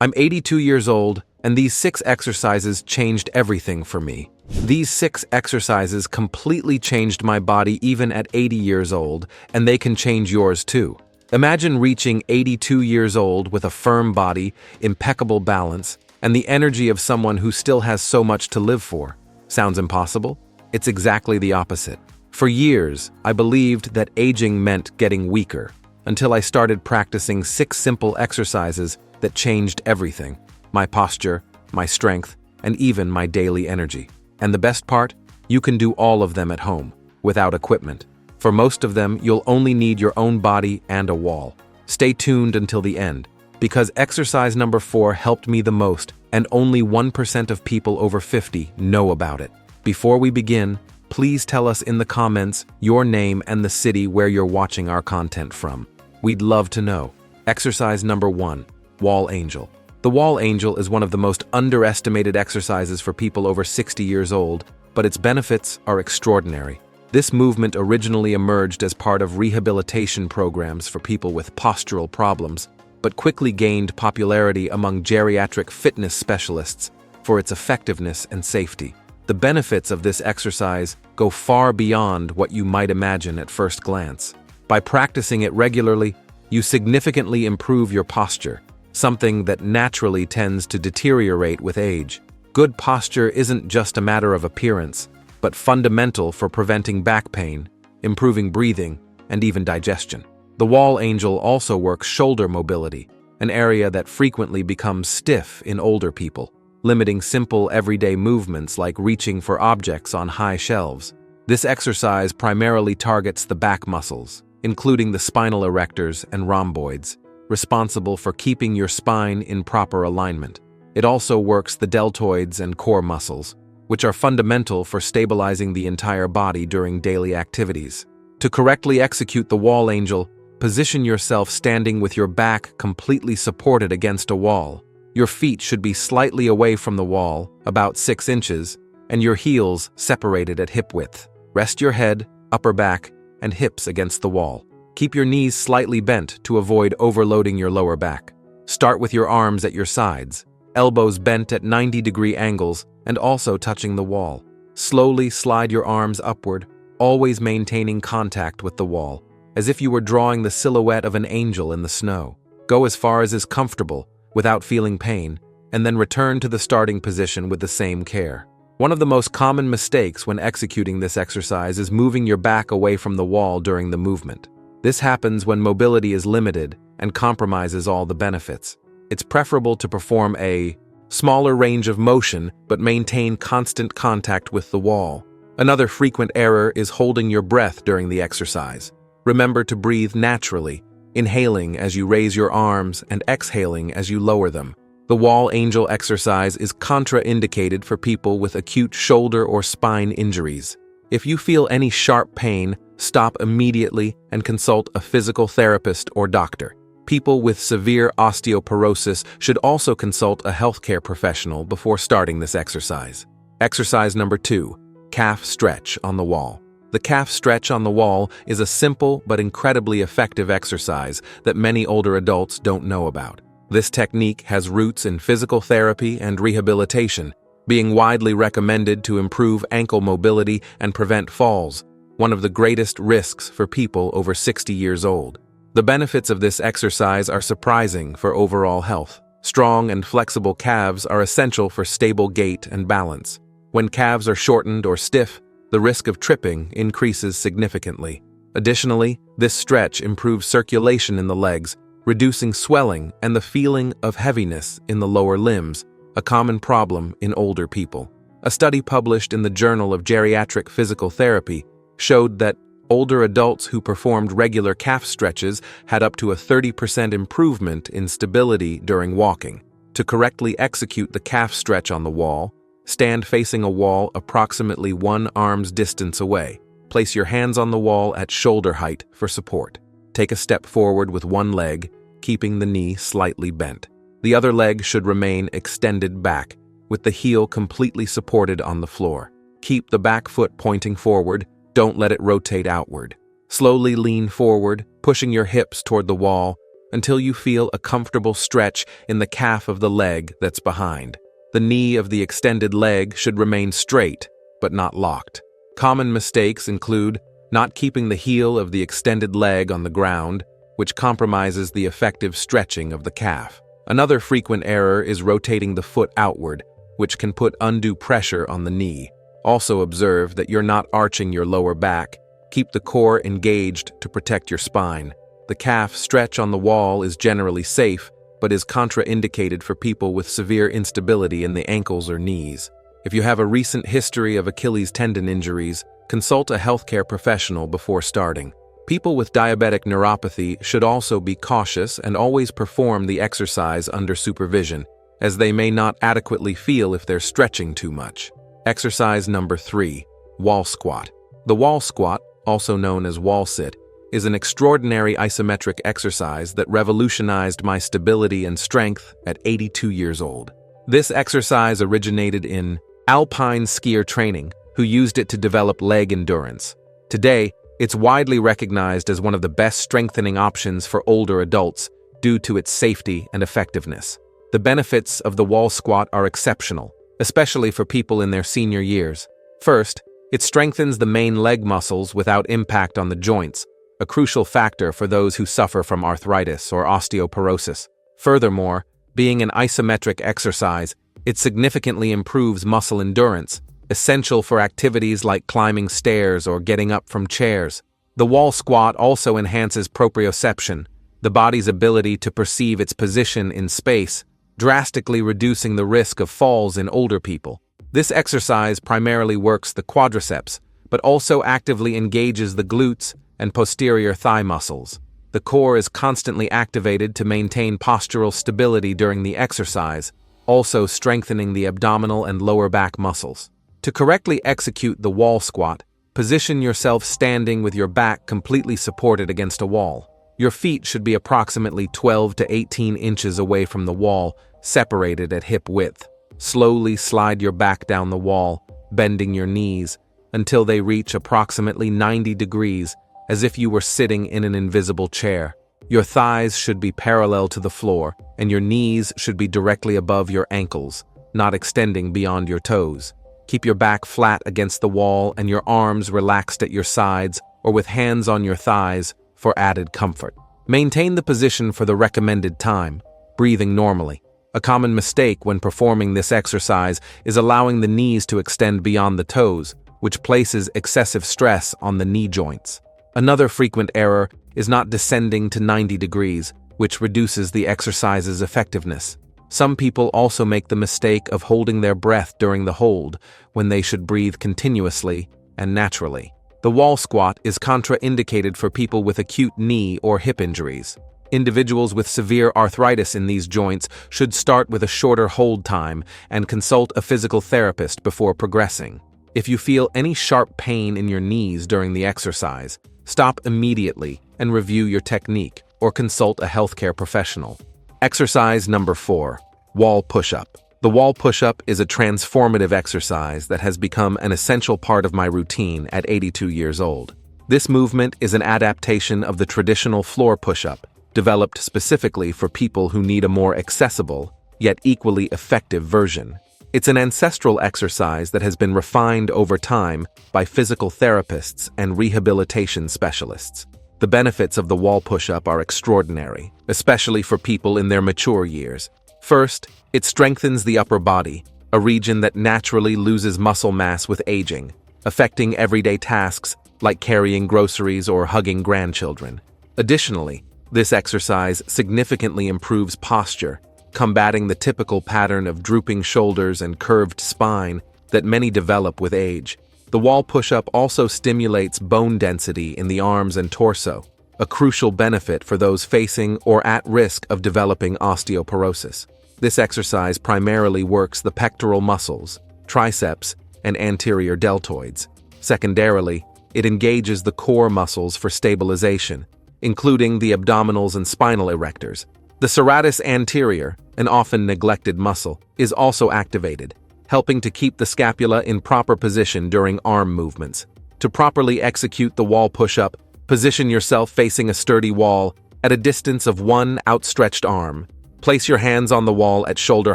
I'm 82 years old, and these 6 exercises changed everything for me. These 6 exercises completely changed my body even at 80 years old, and they can change yours too. Imagine reaching 82 years old with a firm body, impeccable balance, and the energy of someone who still has so much to live for. Sounds impossible? It's exactly the opposite. For years, I believed that aging meant getting weaker, until I started practicing 6 simple exercises that changed everything: my posture, my strength, and even my daily energy. And the best part? You can do all of them at home, without equipment. For most of them, you'll only need your own body and a wall. Stay tuned until the end, because exercise number 4 helped me the most, and only 1% of people over 50 know about it. Before we begin, please tell us in the comments your name and the city where you're watching our content from. We'd love to know. Exercise number 1, Wall Angel. The Wall Angel is one of the most underestimated exercises for people over 60 years old, but its benefits are extraordinary. This movement originally emerged as part of rehabilitation programs for people with postural problems, but quickly gained popularity among geriatric fitness specialists for its effectiveness and safety. The benefits of this exercise go far beyond what you might imagine at first glance. By practicing it regularly, you significantly improve your posture, something that naturally tends to deteriorate with age. Good posture isn't just a matter of appearance, but fundamental for preventing back pain, improving breathing, and even digestion. The Wall Angel also works shoulder mobility, an area that frequently becomes stiff in older people, limiting simple everyday movements like reaching for objects on high shelves. This exercise primarily targets the back muscles, including the spinal erectors and rhomboids, responsible for keeping your spine in proper alignment. It also works the deltoids and core muscles, which are fundamental for stabilizing the entire body during daily activities. To correctly execute the Wall Angel, position yourself standing with your back completely supported against a wall. Your feet should be slightly away from the wall, about 6 inches, and your heels separated at hip width. Rest your head, upper back, and hips against the wall. Keep your knees slightly bent to avoid overloading your lower back. Start with your arms at your sides, elbows bent at 90-degree angles and also touching the wall. Slowly slide your arms upward, always maintaining contact with the wall, as if you were drawing the silhouette of an angel in the snow. Go as far as is comfortable, without feeling pain, and then return to the starting position with the same care. One of the most common mistakes when executing this exercise is moving your back away from the wall during the movement. This happens when mobility is limited and compromises all the benefits. It's preferable to perform a smaller range of motion but maintain constant contact with the wall. Another frequent error is holding your breath during the exercise. Remember to breathe naturally, inhaling as you raise your arms and exhaling as you lower them. The Wall Angel exercise is contraindicated for people with acute shoulder or spine injuries. If you feel any sharp pain, stop immediately and consult a physical therapist or doctor. People with severe osteoporosis should also consult a healthcare professional before starting this exercise. Exercise number 2, calf stretch on the wall. The calf stretch on the wall is a simple but incredibly effective exercise that many older adults don't know about. This technique has roots in physical therapy and rehabilitation, being widely recommended to improve ankle mobility and prevent falls, one of the greatest risks for people over 60 years old. The benefits of this exercise are surprising for overall health. Strong and flexible calves are essential for stable gait and balance. When calves are shortened or stiff, the risk of tripping increases significantly. Additionally, this stretch improves circulation in the legs, reducing swelling and the feeling of heaviness in the lower limbs, a common problem in older people. A study published in the Journal of Geriatric Physical Therapy showed that older adults who performed regular calf stretches had up to a 30% improvement in stability during walking. To correctly execute the calf stretch on the wall, stand facing a wall approximately 1 arm's distance away. Place your hands on the wall at shoulder height for support. Take a step forward with one leg, keeping the knee slightly bent. The other leg should remain extended back, with the heel completely supported on the floor. Keep the back foot pointing forward, don't let it rotate outward. Slowly lean forward, pushing your hips toward the wall, until you feel a comfortable stretch in the calf of the leg that's behind. The knee of the extended leg should remain straight, but not locked. Common mistakes include not keeping the heel of the extended leg on the ground, which compromises the effective stretching of the calf. Another frequent error is rotating the foot outward, which can put undue pressure on the knee. Also observe that you're not arching your lower back. Keep the core engaged to protect your spine. The calf stretch on the wall is generally safe, but is contraindicated for people with severe instability in the ankles or knees. If you have a recent history of Achilles tendon injuries, consult a healthcare professional before starting. People with diabetic neuropathy should also be cautious and always perform the exercise under supervision, as they may not adequately feel if they're stretching too much. Exercise number 3, wall squat. The wall squat, also known as wall sit, is an extraordinary isometric exercise that revolutionized my stability and strength at 82 years old. This exercise originated in alpine skier training, who used it to develop leg endurance. Today, it's widely recognized as one of the best strengthening options for older adults due to its safety and effectiveness. The benefits of the wall squat are exceptional, especially for people in their senior years. First, it strengthens the main leg muscles without impact on the joints, a crucial factor for those who suffer from arthritis or osteoporosis. Furthermore, being an isometric exercise, it significantly improves muscle endurance, essential for activities like climbing stairs or getting up from chairs. The wall squat also enhances proprioception, the body's ability to perceive its position in space, drastically reducing the risk of falls in older people. This exercise primarily works the quadriceps, but also actively engages the glutes and posterior thigh muscles. The core is constantly activated to maintain postural stability during the exercise, also strengthening the abdominal and lower back muscles. To correctly execute the wall squat, position yourself standing with your back completely supported against a wall. Your feet should be approximately 12 to 18 inches away from the wall, separated at hip width. Slowly slide your back down the wall, bending your knees, until they reach approximately 90 degrees, as if you were sitting in an invisible chair. Your thighs should be parallel to the floor, and your knees should be directly above your ankles, not extending beyond your toes. Keep your back flat against the wall and your arms relaxed at your sides or with hands on your thighs for added comfort. Maintain the position for the recommended time, breathing normally. A common mistake when performing this exercise is allowing the knees to extend beyond the toes, which places excessive stress on the knee joints. Another frequent error is not descending to 90 degrees, which reduces the exercise's effectiveness. Some people also make the mistake of holding their breath during the hold, when they should breathe continuously and naturally. The wall squat is contraindicated for people with acute knee or hip injuries. Individuals with severe arthritis in these joints should start with a shorter hold time and consult a physical therapist before progressing. If you feel any sharp pain in your knees during the exercise, stop immediately and review your technique or consult a healthcare professional. Exercise number 4, wall push-up. The wall push-up is a transformative exercise that has become an essential part of my routine at 82 years old. This movement is an adaptation of the traditional floor push-up, developed specifically for people who need a more accessible, yet equally effective version. It's an ancestral exercise that has been refined over time by physical therapists and rehabilitation specialists. The benefits of the wall push-up are extraordinary, especially for people in their mature years. First, it strengthens the upper body, a region that naturally loses muscle mass with aging, affecting everyday tasks like carrying groceries or hugging grandchildren. Additionally, this exercise significantly improves posture, combating the typical pattern of drooping shoulders and curved spine that many develop with age. The wall push-up also stimulates bone density in the arms and torso, a crucial benefit for those facing or at risk of developing osteoporosis. This exercise primarily works the pectoral muscles, triceps, and anterior deltoids. Secondarily, it engages the core muscles for stabilization, including the abdominals and spinal erectors. The serratus anterior, an often neglected muscle, is also activated, helping to keep the scapula in proper position during arm movements. To properly execute the wall push-up, position yourself facing a sturdy wall At a distance of one outstretched arm, place your hands on the wall at shoulder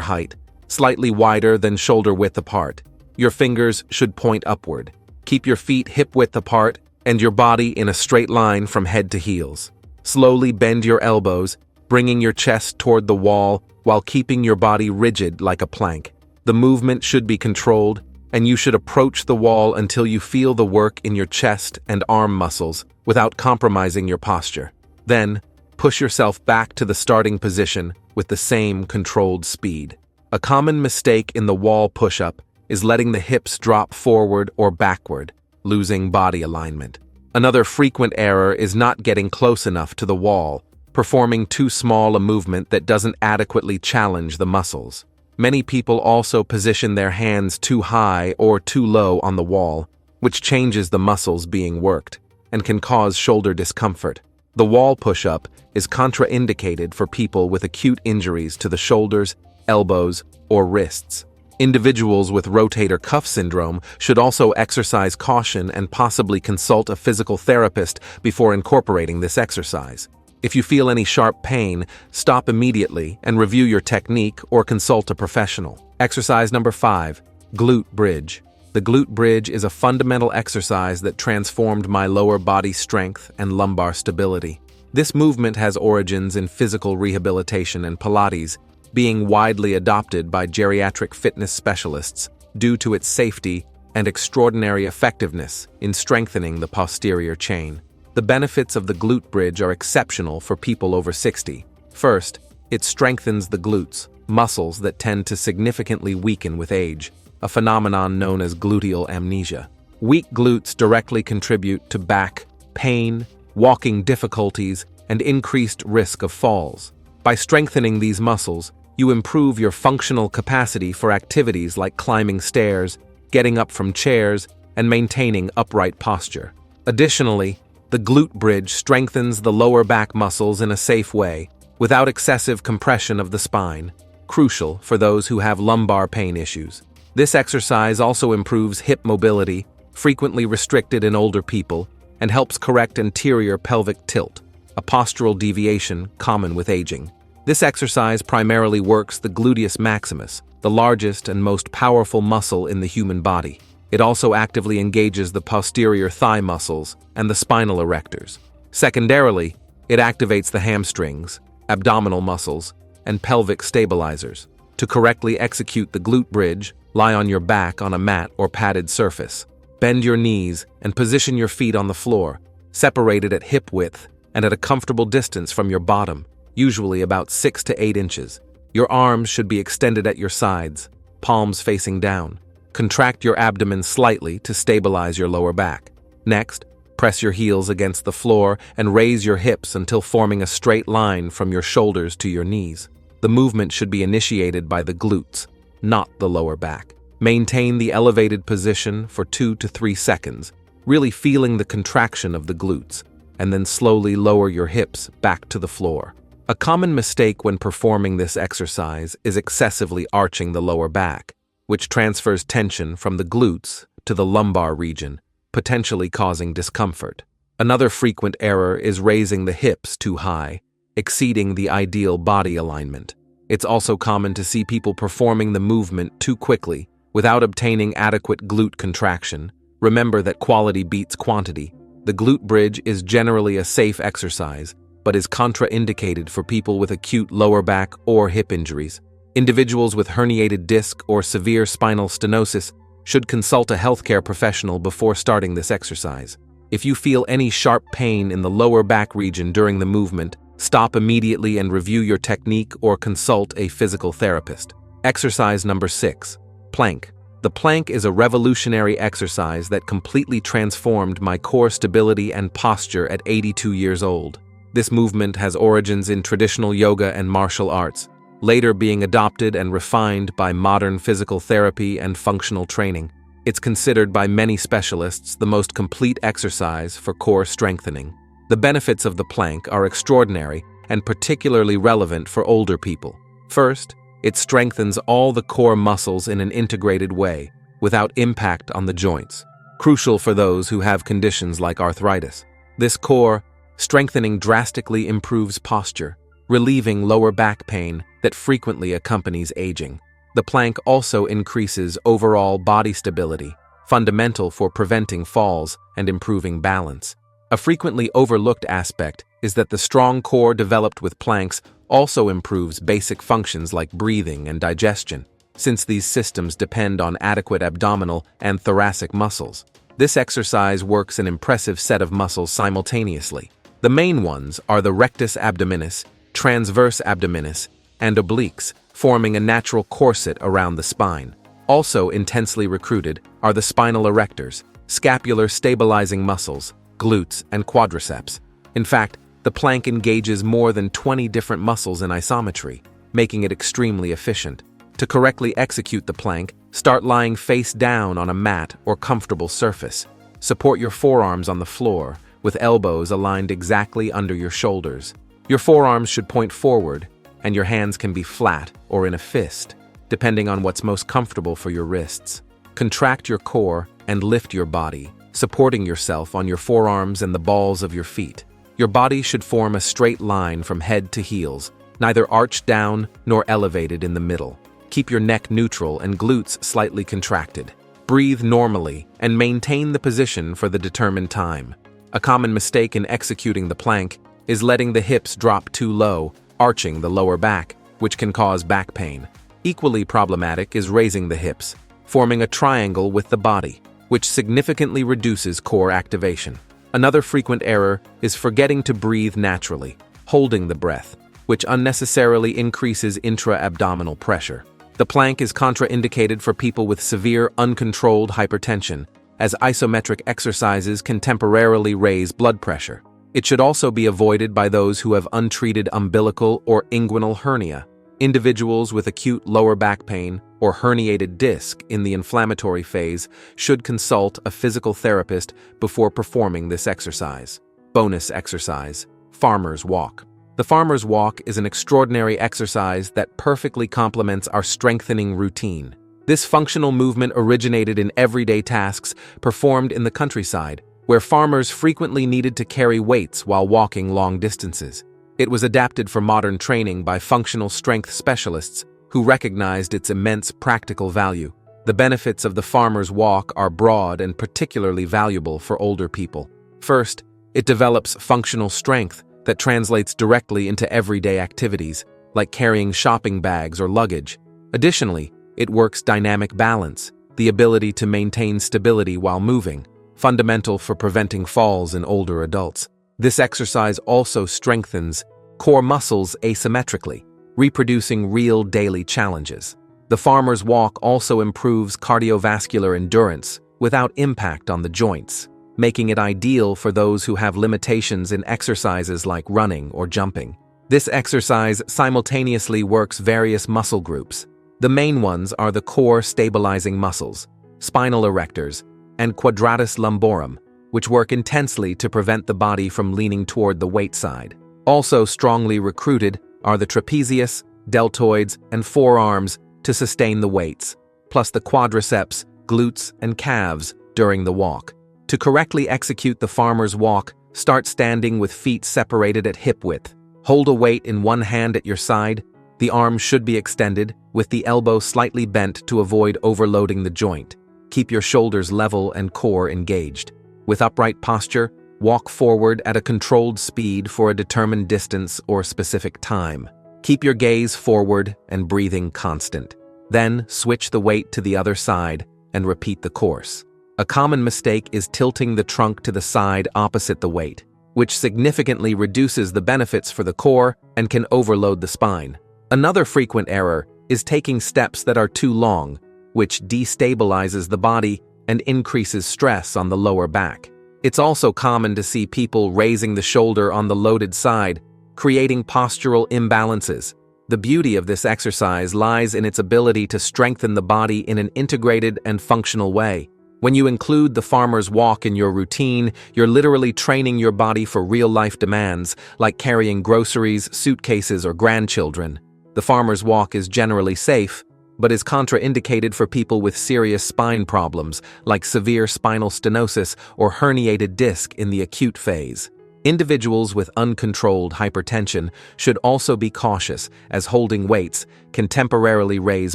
height, slightly wider than shoulder width apart. Your fingers should point upward. Keep your feet hip width apart and your body in a straight line from head to heels. Slowly bend your elbows, bringing your chest toward the wall while keeping your body rigid like a plank. The movement should be controlled, and you should approach the wall until you feel the work in your chest and arm muscles without compromising your posture. Then, push yourself back to the starting position with the same controlled speed. A common mistake in the wall push-up is letting the hips drop forward or backward, losing body alignment. Another frequent error is not getting close enough to the wall, performing too small a movement that doesn't adequately challenge the muscles. Many people also position their hands too high or too low on the wall, which changes the muscles being worked and can cause shoulder discomfort. The wall push-up is contraindicated for people with acute injuries to the shoulders, elbows, or wrists. Individuals with rotator cuff syndrome should also exercise caution and possibly consult a physical therapist before incorporating this exercise. If you feel any sharp pain, stop immediately and review your technique or consult a professional. Exercise number 5, glute bridge. The glute bridge is a fundamental exercise that transformed my lower body strength and lumbar stability. This movement has origins in physical rehabilitation and Pilates, being widely adopted by geriatric fitness specialists due to its safety and extraordinary effectiveness in strengthening the posterior chain. The benefits of the glute bridge are exceptional for people over 60. First, it strengthens the glutes, muscles that tend to significantly weaken with age, a phenomenon known as gluteal amnesia. Weak glutes directly contribute to back pain, walking difficulties, and increased risk of falls. By strengthening these muscles, you improve your functional capacity for activities like climbing stairs, getting up from chairs, and maintaining upright posture. Additionally, the glute bridge strengthens the lower back muscles in a safe way, without excessive compression of the spine, crucial for those who have lumbar pain issues. This exercise also improves hip mobility, frequently restricted in older people, and helps correct anterior pelvic tilt, a postural deviation common with aging. This exercise primarily works the gluteus maximus, the largest and most powerful muscle in the human body. It also actively engages the posterior thigh muscles and the spinal erectors. Secondarily, it activates the hamstrings, abdominal muscles, and pelvic stabilizers. To correctly execute the glute bridge, lie on your back on a mat or padded surface. Bend your knees and position your feet on the floor, separated at hip width and at a comfortable distance from your bottom, usually about 6 to 8 inches. Your arms should be extended at your sides, palms facing down. Contract your abdomen slightly to stabilize your lower back. Next, press your heels against the floor and raise your hips until forming a straight line from your shoulders to your knees. The movement should be initiated by the glutes, not the lower back. Maintain the elevated position for 2 to 3 seconds, really feeling the contraction of the glutes, and then slowly lower your hips back to the floor. A common mistake when performing this exercise is excessively arching the lower back, which transfers tension from the glutes to the lumbar region, potentially causing discomfort. Another frequent error is raising the hips too high, exceeding the ideal body alignment. It's also common to see people performing the movement too quickly without obtaining adequate glute contraction. Remember that quality beats quantity. The glute bridge is generally a safe exercise, but is contraindicated for people with acute lower back or hip injuries. Individuals with herniated disc or severe spinal stenosis should consult a healthcare professional before starting this exercise. If you feel any sharp pain in the lower back region during the movement, stop immediately and review your technique or consult a physical therapist. Exercise number 6, plank. The plank is a revolutionary exercise that completely transformed my core stability and posture at 82 years old. This movement has origins in traditional yoga and martial arts, later being adopted and refined by modern physical therapy and functional training. It's considered by many specialists the most complete exercise for core strengthening. The benefits of the plank are extraordinary and particularly relevant for older people. First, it strengthens all the core muscles in an integrated way, without impact on the joints, crucial for those who have conditions like arthritis. This core, Strengthening drastically improves posture, relieving lower back pain that frequently accompanies aging. The plank also increases overall body stability, fundamental for preventing falls and improving balance. A frequently overlooked aspect is that the strong core developed with planks also improves basic functions like breathing and digestion, since these systems depend on adequate abdominal and thoracic muscles. This exercise works an impressive set of muscles simultaneously. The main ones are the rectus abdominis, transverse abdominis, and obliques, forming a natural corset around the spine. Also intensely recruited are the spinal erectors, scapular stabilizing muscles, glutes, and quadriceps. In fact, the plank engages more than 20 different muscles in isometry, making it extremely efficient. To correctly execute the plank, start lying face down on a mat or comfortable surface. Support your forearms on the floor, with elbows aligned exactly under your shoulders. Your forearms should point forward, and your hands can be flat or in a fist, depending on what's most comfortable for your wrists. Contract your core and lift your body, supporting yourself on your forearms and the balls of your feet. Your body should form a straight line from head to heels, neither arched down nor elevated in the middle. Keep your neck neutral and glutes slightly contracted. Breathe normally and maintain the position for the determined time. A common mistake in executing the plank is letting the hips drop too low, arching the lower back, which can cause back pain. Equally problematic is raising the hips, forming a triangle with the body, which significantly reduces core activation. Another frequent error is forgetting to breathe naturally, holding the breath, which unnecessarily increases intra-abdominal pressure. The plank is contraindicated for people with severe uncontrolled hypertension, as isometric exercises can temporarily raise blood pressure. It should also be avoided by those who have untreated umbilical or inguinal hernia. Individuals with acute lower back pain or herniated disc in the inflammatory phase should consult a physical therapist before performing this exercise. Bonus exercise: Farmer's Walk. The Farmer's Walk is an extraordinary exercise that perfectly complements our strengthening routine. This functional movement originated in everyday tasks performed in the countryside, where farmers frequently needed to carry weights while walking long distances. It was adapted for modern training by functional strength specialists who recognized its immense practical value. The benefits of the Farmer's Walk are broad and particularly valuable for older people. First, it develops functional strength that translates directly into everyday activities, like carrying shopping bags or luggage. Additionally, it works dynamic balance, the ability to maintain stability while moving, fundamental for preventing falls in older adults. This exercise also strengthens core muscles asymmetrically, reproducing real daily challenges. The Farmer's Walk also improves cardiovascular endurance without impact on the joints, making it ideal for those who have limitations in exercises like running or jumping. This exercise simultaneously works various muscle groups. The main ones are the core stabilizing muscles, spinal erectors, and quadratus lumborum, which work intensely to prevent the body from leaning toward the weight side. Also strongly recruited are the trapezius, deltoids, and forearms to sustain the weights, plus the quadriceps, glutes, and calves during the walk. To correctly execute the Farmer's Walk, start standing with feet separated at hip width. Hold a weight in one hand at your side. The arm should be extended, with the elbow slightly bent to avoid overloading the joint. Keep your shoulders level and core engaged. With upright posture, walk forward at a controlled speed for a determined distance or specific time. Keep your gaze forward and breathing constant. Then switch the weight to the other side and repeat the course. A common mistake is tilting the trunk to the side opposite the weight, which significantly reduces the benefits for the core and can overload the spine. Another frequent error is taking steps that are too long, which destabilizes the body and increases stress on the lower back. It's also common to see people raising the shoulder on the loaded side, creating postural imbalances. The beauty of this exercise lies in its ability to strengthen the body in an integrated and functional way. When you include the Farmer's Walk in your routine, you're literally training your body for real-life demands, like carrying groceries, suitcases, or grandchildren. The Farmer's Walk is generally safe, but is contraindicated for people with serious spine problems, like severe spinal stenosis or herniated disc in the acute phase. Individuals with uncontrolled hypertension should also be cautious, as holding weights can temporarily raise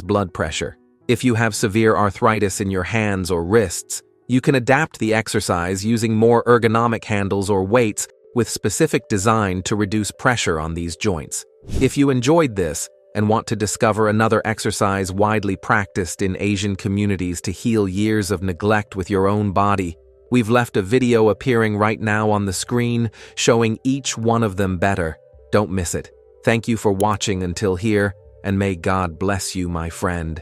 blood pressure. If you have severe arthritis in your hands or wrists, you can adapt the exercise using more ergonomic handles or weights with specific design to reduce pressure on these joints. If you enjoyed this and want to discover another exercise widely practiced in Asian communities to heal years of neglect with your own body, we've left a video appearing right now on the screen showing each one of them better. Don't miss it. Thank you for watching until here, and may God bless you, my friend.